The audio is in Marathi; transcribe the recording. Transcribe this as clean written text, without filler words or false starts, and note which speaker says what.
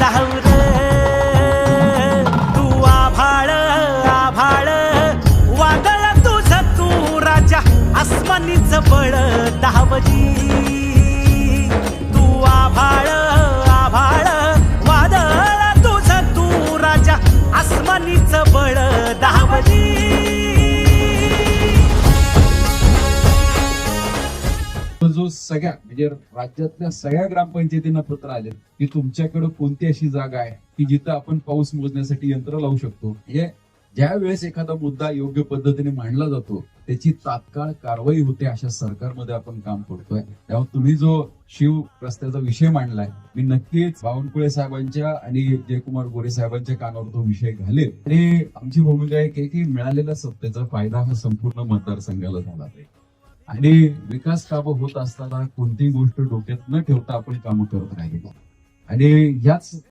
Speaker 1: राहू रे तू आभाळ आभाळ वादळ तुझं तू राजा आसमानीच बळ दावजी तू आभाळ आभाळ वादळ तुझं तू राजा आसमानीच बळ दावजी
Speaker 2: जो सगळ्या म्हणजे राज्यातल्या सगळ्या ग्रामपंचायतींना पत्र आले की तुमच्याकडे कोणती अशी जागा आहे की जिथं आपण पाऊस मोजण्यासाठी यंत्र लावू शकतो. हे ज्या वेळेस एखादा मुद्दा योग्य पद्धतीने मांडला जातो त्याची तात्काळ कारवाई होते अशा सरकारमध्ये आपण काम करतोय. त्यामुळे तुम्ही जो शिव रस्त्याचा विषय मांडलाय मी नक्कीच बावनकुळे साहेबांच्या आणि जयकुमार गोरे साहेबांच्या कानावर तो विषय घालेल आणि आमची भूमिका आहे की मिळालेल्या सत्तेचा फायदा हा संपूर्ण मतदारसंघाला झाला पाहिजे आणि विकास कामं होत असताना कोणतीही गोष्ट डोक्यात न ठेवता आपण कामं करत राहिलो आणि याच